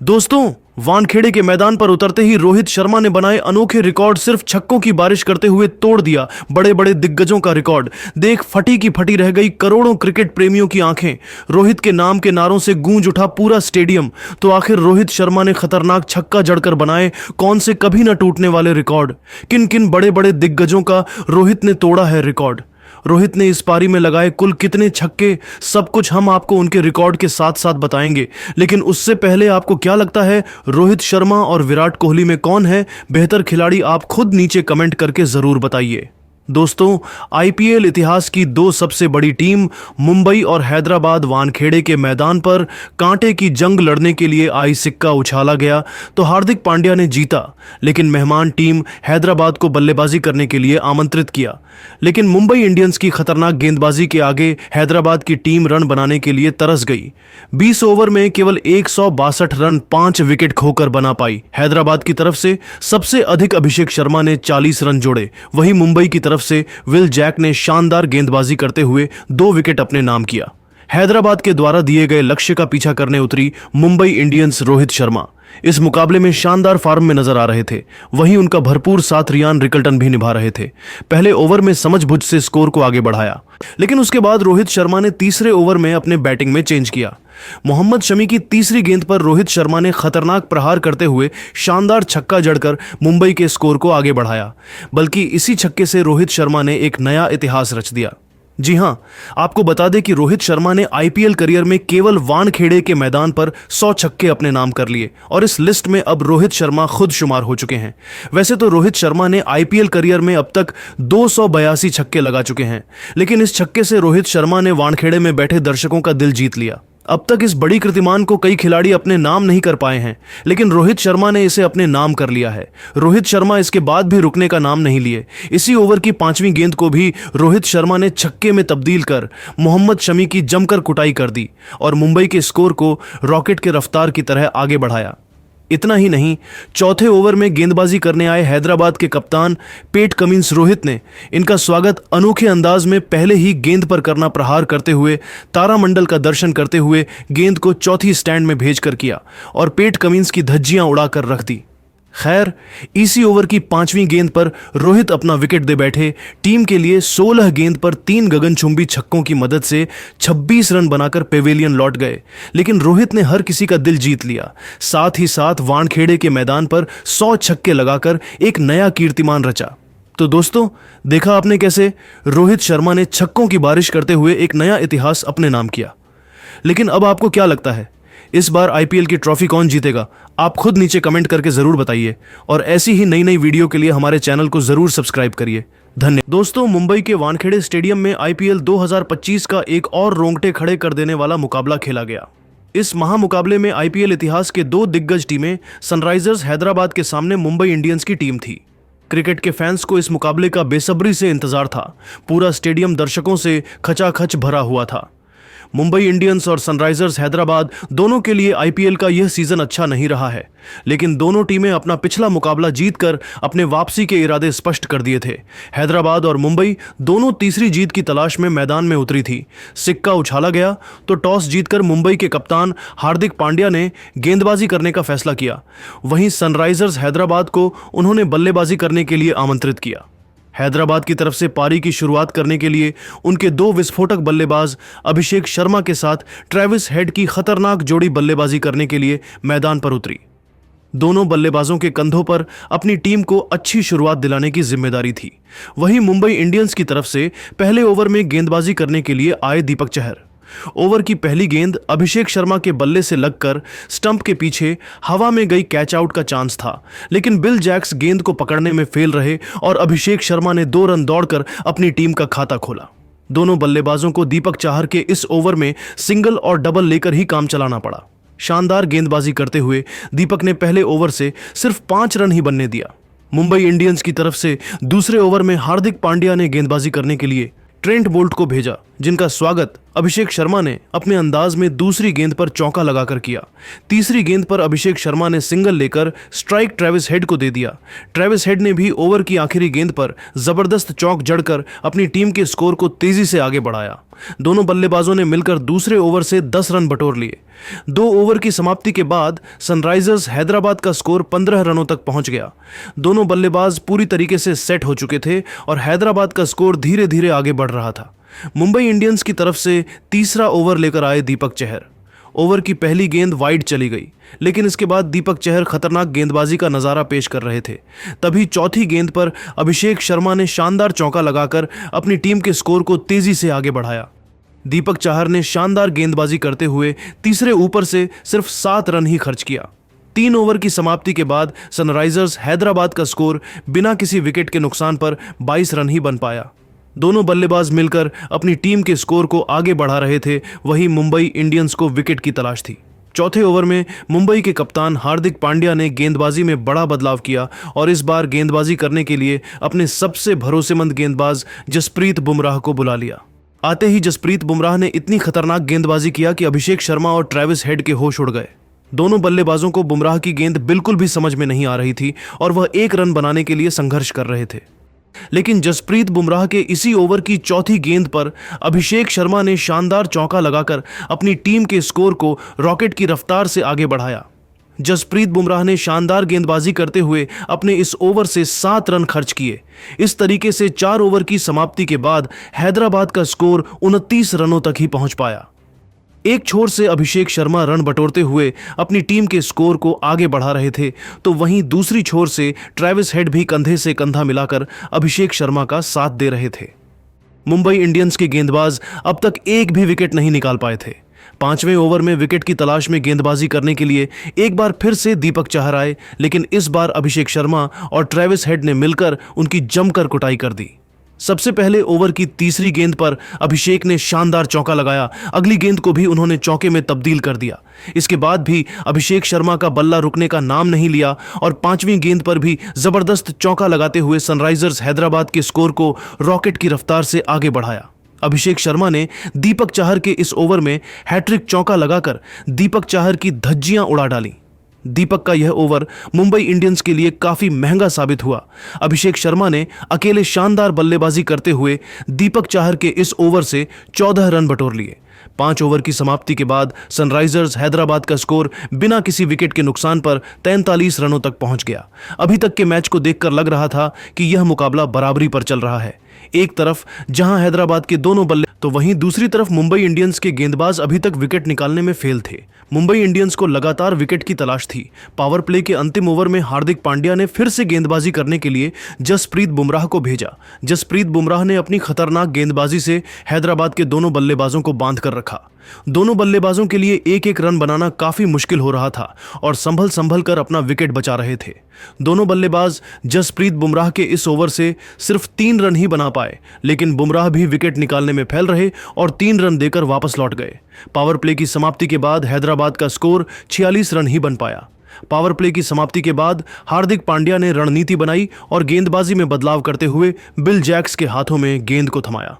दोस्तों, वानखेड़े के मैदान पर उतरते ही रोहित शर्मा ने बनाए अनोखे रिकॉर्ड सिर्फ छक्कों की बारिश करते हुए तोड़ दिया बड़े बड़े दिग्गजों का रिकॉर्ड। देख फटी की फटी रह गई करोड़ों क्रिकेट प्रेमियों की आंखें। रोहित के नाम के नारों से गूंज उठा पूरा स्टेडियम। तो आखिर रोहित शर्मा ने खतरनाक छक्का जड़कर बनाए कौन से कभी न टूटने वाले रिकॉर्ड? किन किन बड़े बड़े दिग्गजों का रोहित ने तोड़ा है रिकॉर्ड? रोहित ने इस पारी में लगाए कुल कितने छक्के? सब कुछ हम आपको उनके रिकॉर्ड के साथ साथ बताएंगे। लेकिन उससे पहले आपको क्या लगता है, रोहित शर्मा और विराट कोहली में कौन है बेहतर खिलाड़ी? आप खुद नीचे कमेंट करके जरूर बताइए। दोस्तों, आईपीएल इतिहास की दो सबसे बड़ी टीम मुंबई और हैदराबाद वानखेड़े के मैदान पर कांटे की जंग लड़ने के लिए आई। सिक्का उछाला गया तो हार्दिक पांड्या ने जीता, लेकिन मेहमान टीम हैदराबाद को बल्लेबाजी करने के लिए आमंत्रित किया। लेकिन मुंबई इंडियंस की खतरनाक गेंदबाजी के आगे हैदराबाद की टीम रन बनाने के लिए तरस गई। 20 ओवर में केवल 162 रन 5 विकेट खोकर बना पाई। हैदराबाद की तरफ से सबसे अधिक अभिषेक शर्मा ने 40 रन जोड़े। वहीं मुंबई की तरफ से विल जैक ने शानदार गेंदबाजी करते हुए 2 विकेट अपने नाम किया। हैदराबाद के द्वारा दिए गए लक्ष्य का पीछा करने उतरी मुंबई इंडियंस। रोहित शर्मा इस मुकाबले में शानदार फॉर्म में नजर आ रहे थे। वहीं उनका भरपूर साथ रियान रिकल्टन भी निभा रहे थे। पहले ओवर में समझबूझ से स्कोर को आगे बढ़ाया, लेकिन उसके बाद रोहित शर्मा ने तीसरे ओवर में अपने बैटिंग में चेंज किया। मोहम्मद शमी की तीसरी गेंद पर रोहित शर्मा ने खतरनाक प्रहार करते हुए शानदार छक्का जड़कर मुंबई के स्कोर को आगे बढ़ाया। बल्कि इसी छक्के से रोहित शर्मा ने एक नया इतिहास रच दिया। जी हां, आपको बता दें कि रोहित शर्मा ने आईपीएल करियर में केवल वानखेड़े के मैदान पर 100 छक्के अपने नाम कर लिए और इस लिस्ट में अब रोहित शर्मा खुद शुमार हो चुके हैं। वैसे तो रोहित शर्मा ने आईपीएल करियर में अब तक 282 छक्के लगा चुके हैं, लेकिन इस छक्के से रोहित शर्मा ने वानखेड़े में बैठे दर्शकों का दिल जीत लिया। अब तक इस बड़ी कीर्तिमान को कई खिलाड़ी अपने नाम नहीं कर पाए हैं, लेकिन रोहित शर्मा ने इसे अपने नाम कर लिया है। रोहित शर्मा इसके बाद भी रुकने का नाम नहीं लिए। इसी ओवर की 5वीं गेंद को भी रोहित शर्मा ने छक्के में तब्दील कर मोहम्मद शमी की जमकर कुटाई कर दी और मुंबई के स्कोर को रॉकेट के रफ्तार की तरह आगे बढ़ाया। इतना ही नहीं, चौथे ओवर में गेंदबाजी करने आए हैदराबाद के कप्तान पेट कमिंस रोहित ने इनका स्वागत अनोखे अंदाज में पहले ही गेंद पर करना प्रहार करते हुए तारामंडल का दर्शन करते हुए गेंद को चौथी स्टैंड में भेजकर किया और पेट कमिंस की धज्जियां उड़ाकर रख दी। खैर, इसी ओवर की 5वीं गेंद पर रोहित अपना विकेट दे बैठे। टीम के लिए 16 गेंद पर 3 गगनचुंबी छक्कों की मदद से 26 रन बनाकर पेवेलियन लौट गए। लेकिन रोहित ने हर किसी का दिल जीत लिया। साथ ही साथ वानखेड़े के मैदान पर 100 छक्के लगाकर एक नया कीर्तिमान रचा। तो दोस्तों, देखा आपने कैसे रोहित शर्मा ने छक्कों की बारिश करते हुए एक नया इतिहास अपने नाम किया। लेकिन अब आपको क्या लगता है, इस बार आईपीएल की ट्रॉफी कौन जीतेगा? आप खुद नीचे कमेंट करके जरूर बताइए और ऐसी ही नई नई वीडियो के लिए हमारे चैनल को जरूर सब्सक्राइब करिए। धन्यवाद। दोस्तों, मुंबई के वानखेड़े स्टेडियम में आईपीएल 2025 का एक और रोंगटे खड़े कर देने वाला मुकाबला खेला गया। इस महामुकाबले में आईपीएल इतिहास के 2 दिग्गज टीमें सनराइजर्स हैदराबाद के सामने मुंबई इंडियंस की टीम थी। क्रिकेट के फैंस को इस मुकाबले का बेसब्री से इंतजार था। पूरा स्टेडियम दर्शकों से खचाखच भरा हुआ था। मुंबई इंडियंस और सनराइजर्स हैदराबाद दोनों के लिए आईपीएल का यह सीजन अच्छा नहीं रहा है, लेकिन दोनों टीमें अपना पिछला मुकाबला जीतकर अपने वापसी के इरादे स्पष्ट कर दिए थे। हैदराबाद और मुंबई दोनों तीसरी जीत की तलाश में मैदान में उतरी थी। सिक्का उछाला गया तो टॉस जीतकर मुंबई के कप्तान हार्दिक पांड्या ने गेंदबाजी करने का फैसला किया। वहीं सनराइजर्स हैदराबाद को उन्होंने बल्लेबाजी करने के लिए आमंत्रित किया। हैदराबाद की तरफ से पारी की शुरुआत करने के लिए उनके 2 विस्फोटक बल्लेबाज अभिषेक शर्मा के साथ ट्रेविस हेड की खतरनाक जोड़ी बल्लेबाजी करने के लिए मैदान पर उतरी। दोनों बल्लेबाजों के कंधों पर अपनी टीम को अच्छी शुरुआत दिलाने की जिम्मेदारी थी। वहीं मुंबई इंडियंस की तरफ से पहले ओवर में गेंदबाजी करने के लिए आए दीपक चहर। ओवर की पहली गेंद अभिषेक शर्मा के बल्ले से लगकर स्टंप के पीछे हवा में गई, कैच आउट का चांस था, लेकिन बिल जैक्स गेंद को पकड़ने में फेल रहे और अभिषेक शर्मा ने 2 रन दौड़कर अपनी टीम का खाता खोला। दोनों बल्लेबाजों को दीपक चाहर के इस ओवर में सिंगल और डबल लेकर ही काम चलाना पड़ा। शानदार गेंदबाजी करते हुए दीपक ने पहले ओवर से सिर्फ 5 रन ही बनने दिया। मुंबई इंडियंस की तरफ से दूसरे ओवर में हार्दिक पांड्या ने गेंदबाजी करने के लिए ट्रेंट बोल्ट को भेजा, जिनका स्वागत अभिषेक शर्मा ने अपने अंदाज में दूसरी गेंद पर चौका लगाकर किया। तीसरी गेंद पर अभिषेक शर्मा ने सिंगल लेकर स्ट्राइक ट्रेविस हेड को दे दिया। ट्रेविस हेड ने भी ओवर की आखिरी गेंद पर जबरदस्त चौक जड़कर अपनी टीम के स्कोर को तेजी से आगे बढ़ाया। दोनों बल्लेबाजों ने मिलकर दूसरे ओवर से 10 रन बटोर लिए। 2 ओवर की समाप्ति के बाद सनराइजर्स हैदराबाद का स्कोर 15 रनों तक पहुंच गया। दोनों बल्लेबाज पूरी तरीके से सेट हो चुके थे और हैदराबाद का स्कोर धीरे धीरे आगे बढ़ रहा था। मुंबई इंडियंस की तरफ से तीसरा ओवर लेकर आए दीपक चहर। ओवर की पहली गेंद वाइड चली गई, लेकिन इसके बाद दीपक चहर खतरनाक गेंदबाजी का नजारा पेश कर रहे थे। तभी चौथी गेंद पर अभिषेक शर्मा ने शानदार चौका लगाकर अपनी टीम के स्कोर को तेजी से आगे बढ़ाया। दीपक चहर ने शानदार गेंदबाजी करते हुए तीसरे ऊपर से सिर्फ 7 रन ही खर्च किया। 3 ओवर की समाप्ति के बाद सनराइजर्स हैदराबाद का स्कोर बिना किसी विकेट के नुकसान पर 22 रन ही बन पाया। दोनों बल्लेबाज मिलकर अपनी टीम के स्कोर को आगे बढ़ा रहे थे, वहीं मुंबई इंडियंस को विकेट की तलाश थी। चौथे ओवर में मुंबई के कप्तान हार्दिक पांड्या ने गेंदबाजी में बड़ा बदलाव किया और इस बार गेंदबाजी करने के लिए अपने सबसे भरोसेमंद गेंदबाज जसप्रीत बुमराह को बुला लिया। आते ही जसप्रीत बुमराह ने इतनी खतरनाक गेंदबाजी किया कि अभिषेक शर्मा और ट्रेविस हेड के होश उड़ गए। दोनों बल्लेबाजों को बुमराह की गेंद बिल्कुल भी समझ में नहीं आ रही थी और वह 1 रन बनाने के लिए संघर्ष कर रहे थे। लेकिन जसप्रीत बुमराह के इसी ओवर की चौथी गेंद पर अभिषेक शर्मा ने शानदार चौका लगाकर अपनी टीम के स्कोर को रॉकेट की रफ्तार से आगे बढ़ाया। जसप्रीत बुमराह ने शानदार गेंदबाजी करते हुए अपने इस ओवर से 7 रन खर्च किए। इस तरीके से 4 ओवर की समाप्ति के बाद हैदराबाद का स्कोर 29 रनों तक ही पहुंच पाया। एक छोर से अभिषेक शर्मा रन बटोरते हुए अपनी टीम के स्कोर को आगे बढ़ा रहे थे, तो वहीं दूसरी छोर से ट्रेविस हेड भी कंधे से कंधा मिलाकर अभिषेक शर्मा का साथ दे रहे थे। मुंबई इंडियंस के गेंदबाज अब तक एक भी विकेट नहीं निकाल पाए थे। 5वें ओवर में विकेट की तलाश में गेंदबाजी करने के लिए एक बार फिर से दीपक चहर आए, लेकिन इस बार अभिषेक शर्मा और ट्रेविस हेड ने मिलकर उनकी जमकर कुटाई कर दी। सबसे पहले ओवर की तीसरी गेंद पर अभिषेक ने शानदार चौका लगाया। अगली गेंद को भी उन्होंने चौके में तब्दील कर दिया। इसके बाद भी अभिषेक शर्मा का बल्ला रुकने का नाम नहीं लिया और 5वीं गेंद पर भी जबरदस्त चौका लगाते हुए सनराइजर्स हैदराबाद के स्कोर को रॉकेट की रफ्तार से आगे बढ़ाया। अभिषेक शर्मा ने दीपक चहर के इस ओवर में हैट्रिक चौका लगाकर दीपक चहर की धज्जियां उड़ा डाली। दीपक का यह ओवर मुंबई इंडियंस के लिए काफी महंगा साबित हुआ। अभिषेक शर्मा ने अकेले शानदार बल्लेबाजी करते हुए दीपक चहर के इस ओवर से 14 रन बटोर लिए। 5 ओवर की समाप्ति के बाद सनराइजर्स हैदराबाद का स्कोर बिना किसी विकेट के नुकसान पर 43 रनों तक पहुंच गया। अभी तक के मैच को देखकर लग रहा था कि यह मुकाबला बराबरी पर चल रहा है। एक तरफ जहां हैदराबाद के दोनों बल्ले, तो वहीं दूसरी तरफ मुंबई इंडियंस के गेंदबाज अभी तक विकेट निकालने में फेल थे। मुंबई इंडियंस को लगातार विकेट की तलाश थी। पावर प्ले के अंतिम ओवर में हार्दिक पांड्या ने फिर से गेंदबाजी करने के लिए जसप्रीत बुमराह को भेजा। जसप्रीत बुमराह ने अपनी खतरनाक गेंदबाजी से हैदराबाद के दोनों बल्लेबाजों को बांध कर रखा। दोनों बल्लेबाजों के लिए एक एक रन बनाना काफी मुश्किल हो रहा था और संभल संभल कर अपना विकेट बचा रहे थे। दोनों बल्लेबाज जसप्रीत बुमराह के इस ओवर से सिर्फ 3 रन ही बना पाए, लेकिन बुमराह भी विकेट निकालने में फेल रहे और 3 रन देकर वापस लौट गए। पावर प्ले की समाप्ति के बाद हैदराबाद का स्कोर 46 रन ही बन पाया। पावर प्ले की समाप्ति के बाद हार्दिक पांड्या ने रणनीति बनाई और गेंदबाजी में बदलाव करते हुए बिल जैक्स के हाथों में गेंद को थमाया।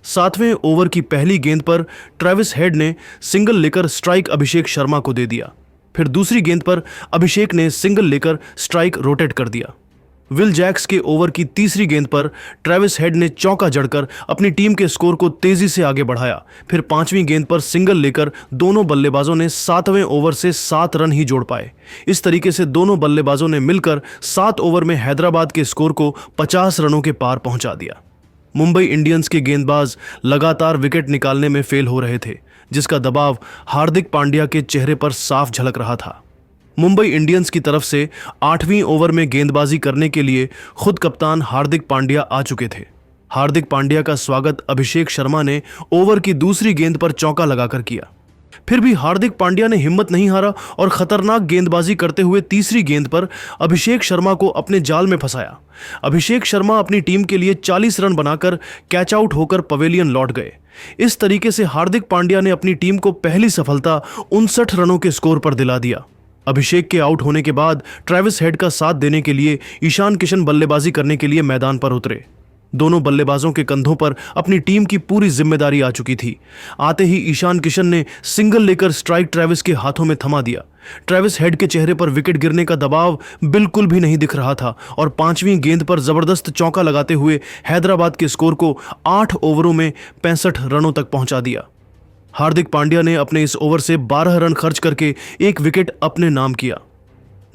7वें ओवर की पहली गेंद पर ट्रेविस हेड ने सिंगल लेकर स्ट्राइक अभिषेक शर्मा को दे दिया। फिर दूसरी गेंद पर अभिषेक ने सिंगल लेकर स्ट्राइक रोटेट कर दिया। विल जैक्स के ओवर की तीसरी गेंद पर ट्रेविस हेड ने चौका जड़कर अपनी टीम के स्कोर को तेजी से आगे बढ़ाया। फिर 5वीं गेंद पर सिंगल लेकर दोनों बल्लेबाजों ने 7वें ओवर से 7 रन ही जोड़ पाए। इस तरीके से दोनों बल्लेबाजों ने मिलकर 7 ओवर में हैदराबाद के स्कोर को 50 रनों के पार पहुंचा दिया। मुंबई इंडियंस के गेंदबाज लगातार विकेट निकालने में फेल हो रहे थे, जिसका दबाव हार्दिक पांड्या के चेहरे पर साफ झलक रहा था। मुंबई इंडियंस की तरफ से 8वीं ओवर में गेंदबाजी करने के लिए खुद कप्तान हार्दिक पांड्या आ चुके थे। हार्दिक पांड्या का स्वागत अभिषेक शर्मा ने ओवर की दूसरी गेंद पर चौका लगाकर किया। फिर भी हार्दिक पांड्या ने हिम्मत नहीं हारा और खतरनाक गेंदबाजी करते हुए तीसरी गेंद पर अभिषेक शर्मा को अपने जाल में फंसाया। अभिषेक शर्मा अपनी टीम के लिए 40 रन बनाकर कैच आउट होकर पवेलियन लौट गए। इस तरीके से हार्दिक पांड्या ने अपनी टीम को पहली सफलता 59 रनों के स्कोर पर दिला दिया। अभिषेक के आउट होने के बाद ट्रेविस हेड का साथ देने के लिए ईशान किशन बल्लेबाजी करने के लिए मैदान पर उतरे। दोनों बल्लेबाजों के कंधों पर अपनी टीम की पूरी जिम्मेदारी आ चुकी थी। आते ही ईशान किशन ने सिंगल लेकर स्ट्राइक ट्रेविस के हाथों में थमा दिया। ट्रेविस हेड के चेहरे पर विकेट गिरने का दबाव बिल्कुल भी नहीं दिख रहा था और 5वीं गेंद पर जबरदस्त चौका लगाते हुए हैदराबाद के स्कोर को 8 ओवरों में 65 रनों तक पहुंचा दिया। हार्दिक पांड्या ने अपने इस ओवर से 12 रन खर्च करके एक विकेट अपने नाम किया।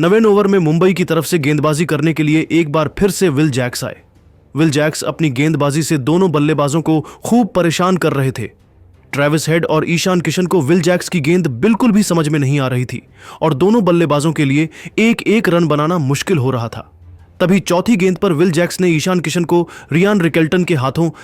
9वें ओवर में मुंबई की तरफ से गेंदबाजी करने के लिए एक बार फिर से विल जैक्स आए। विल जैक्स अपनी गेंदबाजी से दोनों बल्लेबाजों को खूब परेशान कर रहे थे। ट्रेविस हेड और ईशान किशन को विल जैक्स की गेंद बिल्कुल भी समझ में नहीं आ रही थी और दोनों बल्लेबाजों के लिए एक एक रन बनाना मुश्किल हो रहा था। तभी चौथी गेंद पर विल जैक्स ने ईशान किशन को रियान रिकेल्टन के हाथों